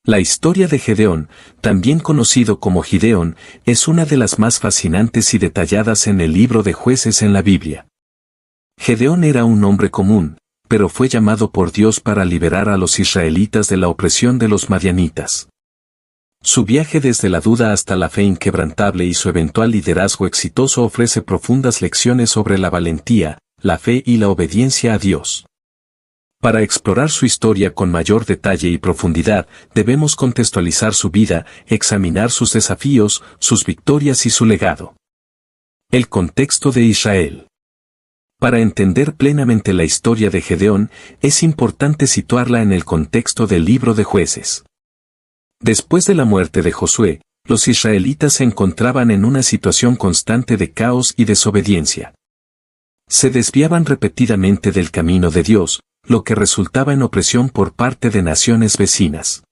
La historia de Gedeón, también conocido como Gideón, es una de las más fascinantes y detalladas en el libro de Jueces en la Biblia. Gedeón era un hombre común, pero fue llamado por Dios para liberar a los israelitas de la opresión de los madianitas. Su viaje desde la duda hasta la fe inquebrantable y su eventual liderazgo exitoso ofrece profundas lecciones sobre la valentía, la fe y la obediencia a Dios. Para explorar su historia con mayor detalle y profundidad, debemos contextualizar su vida, examinar sus desafíos, sus victorias y su legado. El contexto de Israel. Para entender plenamente la historia de Gedeón, es importante situarla en el contexto del libro de Jueces. Después de la muerte de Josué, los israelitas se encontraban en una situación constante de caos y desobediencia. Se desviaban repetidamente del camino de Dios, lo que resultaba en opresión por parte de naciones vecinas.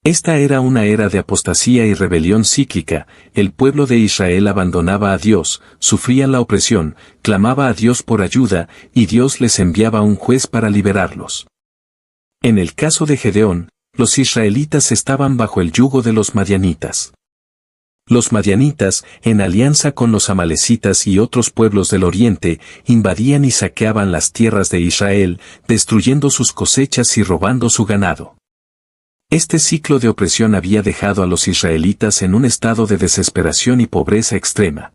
Esta era una era de apostasía y rebelión cíclica. El pueblo de Israel abandonaba a Dios, sufría la opresión, clamaba a Dios por ayuda, y Dios les enviaba un juez para liberarlos. En el caso de Gedeón, los israelitas estaban bajo el yugo de los madianitas. Los madianitas, en alianza con los amalecitas y otros pueblos del oriente, invadían y saqueaban las tierras de Israel, destruyendo sus cosechas y robando su ganado. Este ciclo de opresión había dejado a los israelitas en un estado de desesperación y pobreza extrema.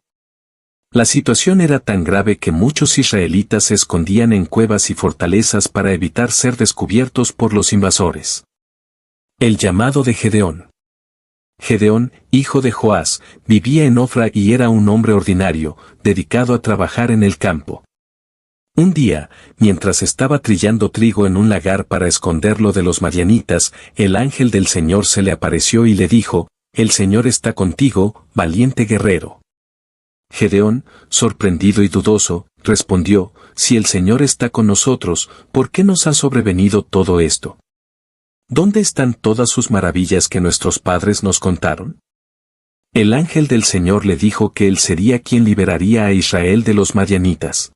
La situación era tan grave que muchos israelitas se escondían en cuevas y fortalezas para evitar ser descubiertos por los invasores. El llamado de Gedeón. Gedeón, hijo de Joás, vivía en Ofra y era un hombre ordinario, dedicado a trabajar en el campo. Un día, mientras estaba trillando trigo en un lagar para esconderlo de los madianitas, el ángel del Señor se le apareció y le dijo: «El Señor está contigo, valiente guerrero». Gedeón, sorprendido y dudoso, respondió: «Si el Señor está con nosotros, ¿por qué nos ha sobrevenido todo esto? ¿Dónde están todas sus maravillas que nuestros padres nos contaron?». El ángel del Señor le dijo que él sería quien liberaría a Israel de los madianitas.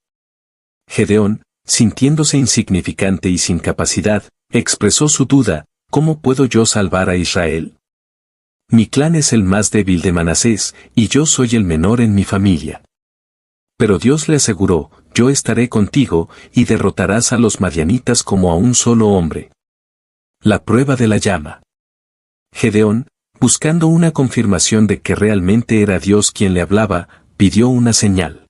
Gedeón, sintiéndose insignificante y sin capacidad, expresó su duda: «¿Cómo puedo yo salvar a Israel? Mi clan es el más débil de Manasés, y yo soy el menor en mi familia». Pero Dios le aseguró: «Yo estaré contigo, y derrotarás a los madianitas como a un solo hombre». La prueba de la llama. Gedeón, buscando una confirmación de que realmente era Dios quien le hablaba, pidió una señal.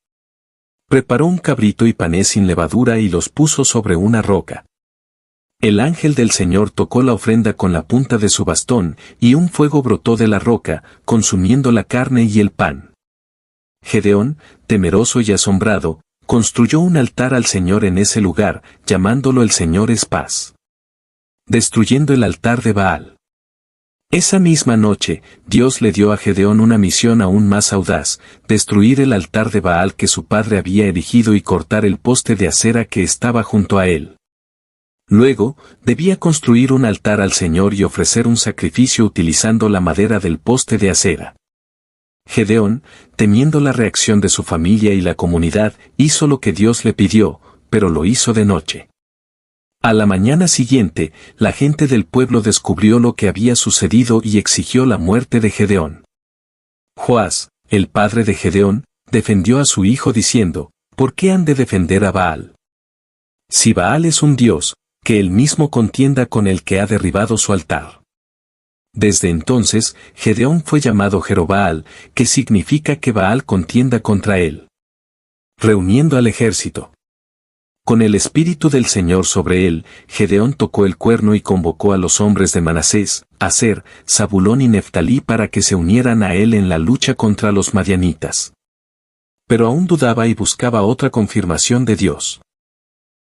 Preparó un cabrito y panes sin levadura y los puso sobre una roca. El ángel del Señor tocó la ofrenda con la punta de su bastón, y un fuego brotó de la roca, consumiendo la carne y el pan. Gedeón, temeroso y asombrado, construyó un altar al Señor en ese lugar, llamándolo El Señor es Paz. Destruyendo el altar de Baal. Esa misma noche, Dios le dio a Gedeón una misión aún más audaz: destruir el altar de Baal que su padre había erigido y cortar el poste de acera que estaba junto a él. Luego, debía construir un altar al Señor y ofrecer un sacrificio utilizando la madera del poste de acera. Gedeón, temiendo la reacción de su familia y la comunidad, hizo lo que Dios le pidió, pero lo hizo de noche. A la mañana siguiente, la gente del pueblo descubrió lo que había sucedido y exigió la muerte de Gedeón. Joás, el padre de Gedeón, defendió a su hijo diciendo: «¿Por qué han de defender a Baal? Si Baal es un dios, que él mismo contienda con el que ha derribado su altar». Desde entonces, Gedeón fue llamado Jerobaal, que significa que Baal contienda contra él. Reuniendo al ejército. Con el espíritu del Señor sobre él, Gedeón tocó el cuerno y convocó a los hombres de Manasés, Aser, Zabulón y Neftalí para que se unieran a él en la lucha contra los madianitas. Pero aún dudaba y buscaba otra confirmación de Dios.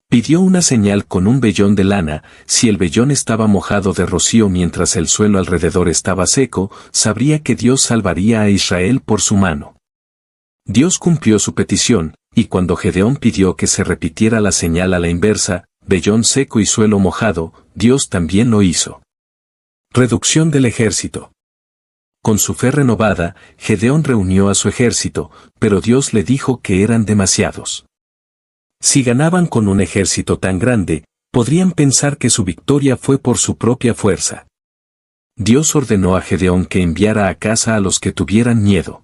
Pidió una señal con un vellón de lana. Si el vellón estaba mojado de rocío mientras el suelo alrededor estaba seco, sabría que Dios salvaría a Israel por su mano. Dios cumplió su petición, y cuando Gedeón pidió que se repitiera la señal a la inversa, vellón seco y suelo mojado, Dios también lo hizo. Reducción del ejército. Con su fe renovada, Gedeón reunió a su ejército, pero Dios le dijo que eran demasiados. Si ganaban con un ejército tan grande, podrían pensar que su victoria fue por su propia fuerza. Dios ordenó a Gedeón que enviara a casa a los que tuvieran miedo.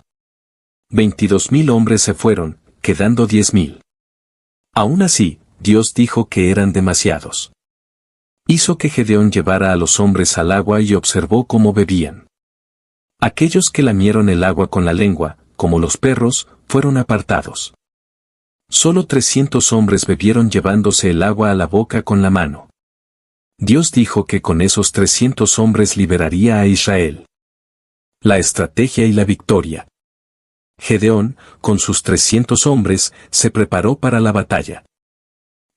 22.000 hombres se fueron, quedando 10.000. Aún así, Dios dijo que eran demasiados. Hizo que Gedeón llevara a los hombres al agua y observó cómo bebían. Aquellos que lamieron el agua con la lengua, como los perros, fueron apartados. Solo 300 hombres bebieron llevándose el agua a la boca con la mano. Dios dijo que con esos 300 hombres liberaría a Israel. La estrategia y la victoria. Gedeón, con sus 300 hombres, se preparó para la batalla.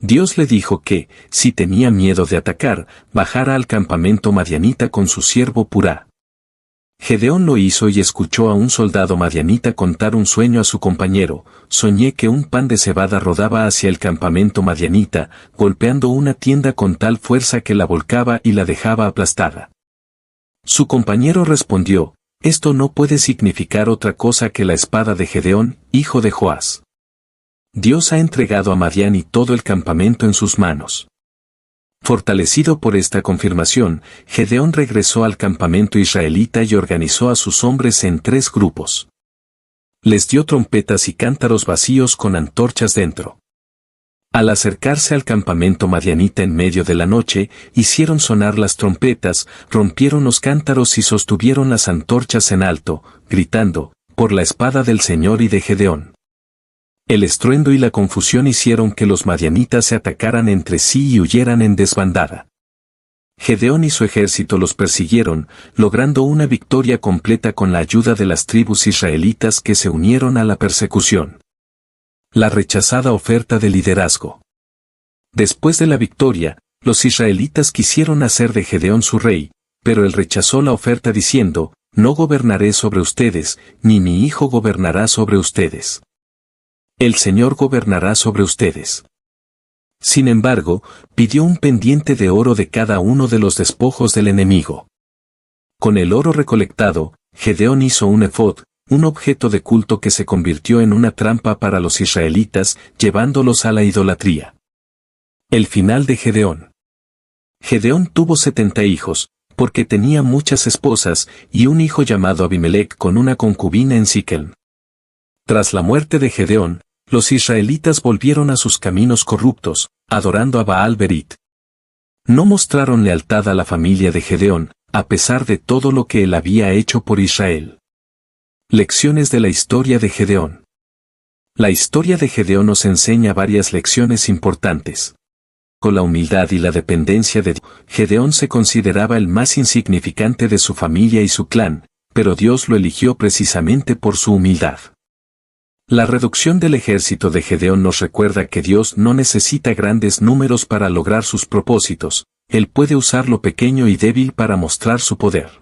Dios le dijo que, si tenía miedo de atacar, bajara al campamento madianita con su siervo Purá. Gedeón lo hizo y escuchó a un soldado madianita contar un sueño a su compañero: soñé que un pan de cebada rodaba hacia el campamento madianita, golpeando una tienda con tal fuerza que la volcaba y la dejaba aplastada. Su compañero respondió: esto no puede significar otra cosa que la espada de Gedeón, hijo de Joás. Dios ha entregado a Madián y todo el campamento en sus manos. Fortalecido por esta confirmación, Gedeón regresó al campamento israelita y organizó a sus hombres en 3 grupos. Les dio trompetas y cántaros vacíos con antorchas dentro. Al acercarse al campamento madianita en medio de la noche, hicieron sonar las trompetas, rompieron los cántaros y sostuvieron las antorchas en alto, gritando: por la espada del Señor y de Gedeón. El estruendo y la confusión hicieron que los madianitas se atacaran entre sí y huyeran en desbandada. Gedeón y su ejército los persiguieron, logrando una victoria completa con la ayuda de las tribus israelitas que se unieron a la persecución. La rechazada oferta de liderazgo. Después de la victoria, los israelitas quisieron hacer de Gedeón su rey, pero él rechazó la oferta diciendo: no gobernaré sobre ustedes, ni mi hijo gobernará sobre ustedes. El Señor gobernará sobre ustedes. Sin embargo, pidió un pendiente de oro de cada uno de los despojos del enemigo. Con el oro recolectado, Gedeón hizo un efod, un objeto de culto que se convirtió en una trampa para los israelitas, llevándolos a la idolatría. El final de Gedeón. Gedeón tuvo 70 hijos, porque tenía muchas esposas, y un hijo llamado Abimelec con una concubina en Siquem. Tras la muerte de Gedeón, los israelitas volvieron a sus caminos corruptos, adorando a Baal Berit. No mostraron lealtad a la familia de Gedeón, a pesar de todo lo que él había hecho por Israel. Lecciones de la historia de Gedeón. La historia de Gedeón nos enseña varias lecciones importantes. Con la humildad y la dependencia de Dios, Gedeón se consideraba el más insignificante de su familia y su clan, pero Dios lo eligió precisamente por su humildad. La reducción del ejército de Gedeón nos recuerda que Dios no necesita grandes números para lograr sus propósitos, Él puede usar lo pequeño y débil para mostrar su poder.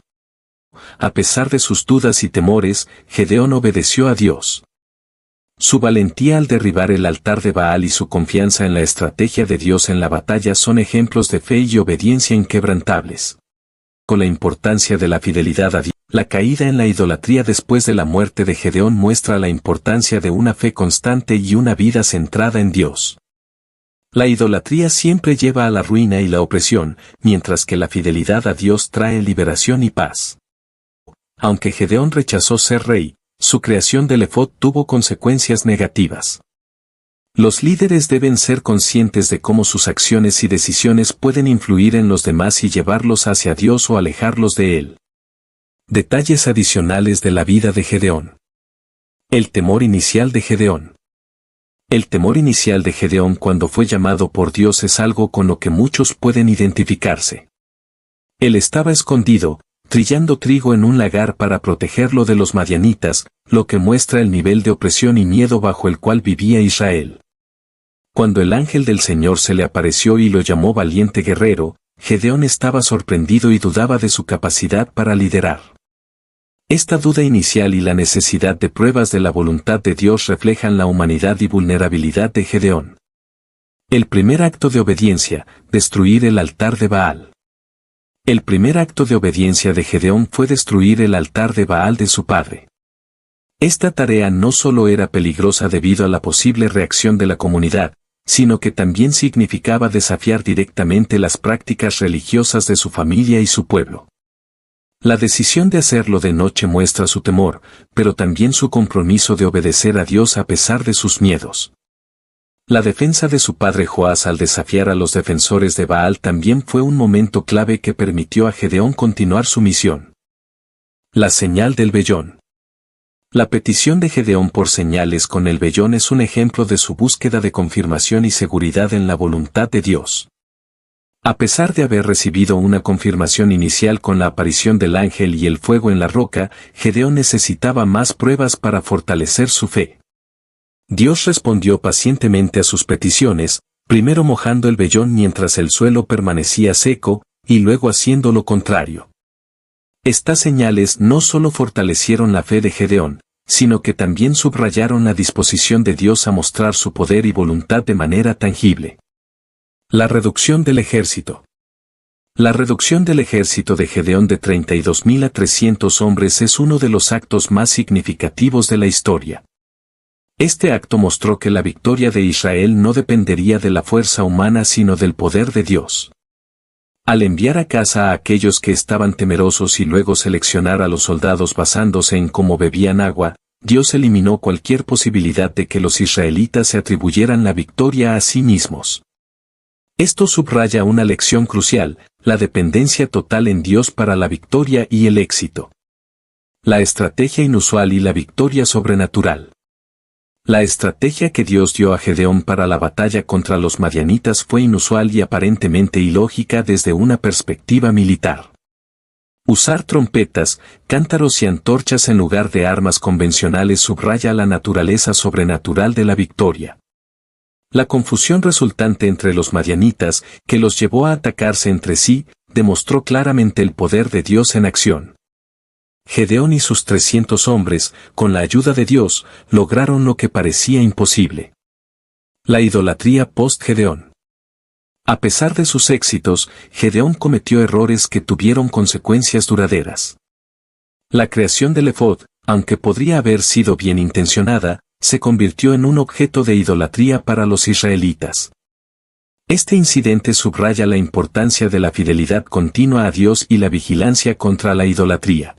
A pesar de sus dudas y temores, Gedeón obedeció a Dios. Su valentía al derribar el altar de Baal y su confianza en la estrategia de Dios en la batalla son ejemplos de fe y obediencia inquebrantables. Con la importancia de la fidelidad a Dios, la caída en la idolatría después de la muerte de Gedeón muestra la importancia de una fe constante y una vida centrada en Dios. La idolatría siempre lleva a la ruina y la opresión, mientras que la fidelidad a Dios trae liberación y paz. Aunque Gedeón rechazó ser rey, su creación del efod tuvo consecuencias negativas. Los líderes deben ser conscientes de cómo sus acciones y decisiones pueden influir en los demás y llevarlos hacia Dios o alejarlos de Él. Detalles adicionales de la vida de Gedeón. El temor inicial de Gedeón. El temor inicial de Gedeón cuando fue llamado por Dios es algo con lo que muchos pueden identificarse. Él estaba escondido, trillando trigo en un lagar para protegerlo de los madianitas, lo que muestra el nivel de opresión y miedo bajo el cual vivía Israel. Cuando el ángel del Señor se le apareció y lo llamó valiente guerrero, Gedeón estaba sorprendido y dudaba de su capacidad para liderar. Esta duda inicial y la necesidad de pruebas de la voluntad de Dios reflejan la humanidad y vulnerabilidad de Gedeón. El primer acto de obediencia, destruir el altar de Baal. El primer acto de obediencia de Gedeón fue destruir el altar de Baal de su padre. Esta tarea no solo era peligrosa debido a la posible reacción de la comunidad, sino que también significaba desafiar directamente las prácticas religiosas de su familia y su pueblo. La decisión de hacerlo de noche muestra su temor, pero también su compromiso de obedecer a Dios a pesar de sus miedos. La defensa de su padre Joás al desafiar a los defensores de Baal también fue un momento clave que permitió a Gedeón continuar su misión. La señal del vellón. La petición de Gedeón por señales con el vellón es un ejemplo de su búsqueda de confirmación y seguridad en la voluntad de Dios. A pesar de haber recibido una confirmación inicial con la aparición del ángel y el fuego en la roca, Gedeón necesitaba más pruebas para fortalecer su fe. Dios respondió pacientemente a sus peticiones, primero mojando el vellón mientras el suelo permanecía seco, y luego haciendo lo contrario. Estas señales no solo fortalecieron la fe de Gedeón, sino que también subrayaron la disposición de Dios a mostrar su poder y voluntad de manera tangible. La reducción del ejército. La reducción del ejército de Gedeón de 32.000 a 300 hombres es uno de los actos más significativos de la historia. Este acto mostró que la victoria de Israel no dependería de la fuerza humana sino del poder de Dios. Al enviar a casa a aquellos que estaban temerosos y luego seleccionar a los soldados basándose en cómo bebían agua, Dios eliminó cualquier posibilidad de que los israelitas se atribuyeran la victoria a sí mismos. Esto subraya una lección crucial, la dependencia total en Dios para la victoria y el éxito. La estrategia inusual y la victoria sobrenatural. La estrategia que Dios dio a Gedeón para la batalla contra los madianitas fue inusual y aparentemente ilógica desde una perspectiva militar. Usar trompetas, cántaros y antorchas en lugar de armas convencionales subraya la naturaleza sobrenatural de la victoria. La confusión resultante entre los madianitas, que los llevó a atacarse entre sí, demostró claramente el poder de Dios en acción. Gedeón y sus 300 hombres, con la ayuda de Dios, lograron lo que parecía imposible. La idolatría post-Gedeón. A pesar de sus éxitos, Gedeón cometió errores que tuvieron consecuencias duraderas. La creación del efod, aunque podría haber sido bien intencionada, se convirtió en un objeto de idolatría para los israelitas. Este incidente subraya la importancia de la fidelidad continua a Dios y la vigilancia contra la idolatría.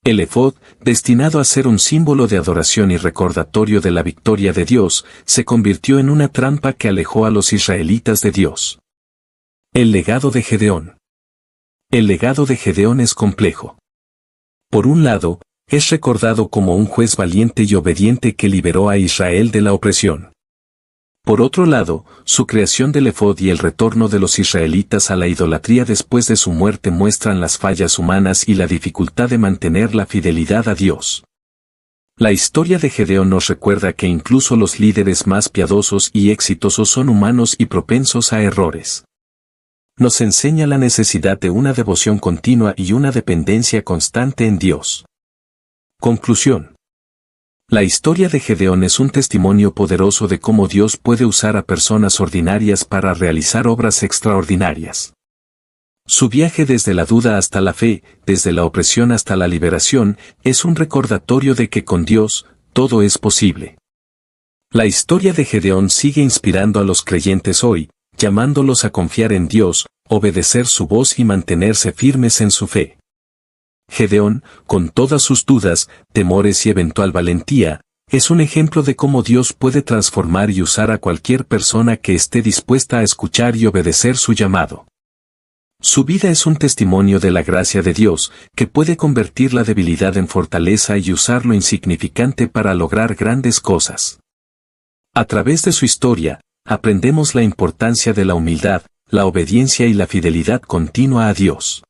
El efod, destinado a ser un símbolo de adoración y recordatorio de la victoria de Dios, se convirtió en una trampa que alejó a los israelitas de Dios. El legado de Gedeón. El legado de Gedeón es complejo. Por un lado, es recordado como un juez valiente y obediente que liberó a Israel de la opresión. Por otro lado, su creación del efod y el retorno de los israelitas a la idolatría después de su muerte muestran las fallas humanas y la dificultad de mantener la fidelidad a Dios. La historia de Gedeón nos recuerda que incluso los líderes más piadosos y exitosos son humanos y propensos a errores. Nos enseña la necesidad de una devoción continua y una dependencia constante en Dios. Conclusión. La historia de Gedeón es un testimonio poderoso de cómo Dios puede usar a personas ordinarias para realizar obras extraordinarias. Su viaje desde la duda hasta la fe, desde la opresión hasta la liberación, es un recordatorio de que con Dios, todo es posible. La historia de Gedeón sigue inspirando a los creyentes hoy, llamándolos a confiar en Dios, obedecer su voz y mantenerse firmes en su fe. Gedeón, con todas sus dudas, temores y eventual valentía, es un ejemplo de cómo Dios puede transformar y usar a cualquier persona que esté dispuesta a escuchar y obedecer su llamado. Su vida es un testimonio de la gracia de Dios, que puede convertir la debilidad en fortaleza y usar lo insignificante para lograr grandes cosas. A través de su historia, aprendemos la importancia de la humildad, la obediencia y la fidelidad continua a Dios.